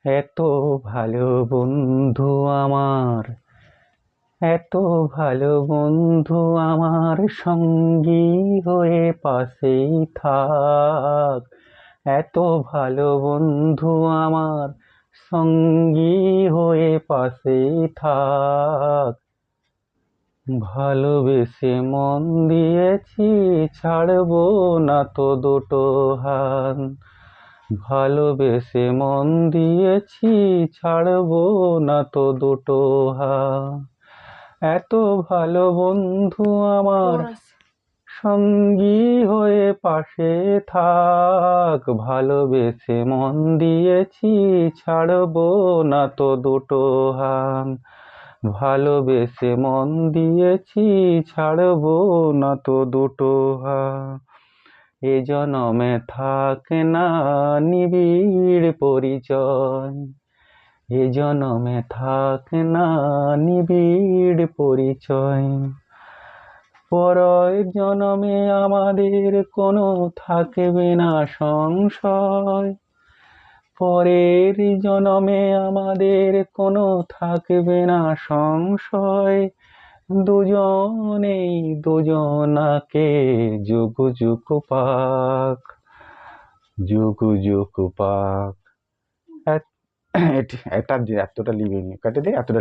এত ভালো বন্ধু আমার, এত ভালো বন্ধু আমার, সঙ্গী হয়ে পাশেই থাক। এত ভালো বন্ধু আমার, সঙ্গী হয়ে পাশেই থাক। ভালোবেসে মন দিয়েছি, ছাড়বো না তো দুটো হাত। ভালোবেসে মন দিয়েছি, ছাড়বো না তো দুটো হাত। এত ভালো বন্ধু আমার, সঙ্গী হয়ে পাশে থাক। ভালোবেসে মন দিয়েছি, ছাড়বো না তো দুটো হাত। ভালোবেসে মন দিয়েছি, ছাড়বো না তো দুটো হাত। এ জনমে থাকে না নিবিড় পরিচয়, এ জনমে থাকে না নিবিড় পরিচয়। পরের জনমে আমাদের কোনো থাকবে না সংশয়। পরের জনমে আমাদের কোনো থাকবে না সংশয়। দুজনেই দুজনাকে যুগ যুগ পাক, যুগ যুগ পাক। এটা এতটা লিখে নি, কেটে দে এতটা।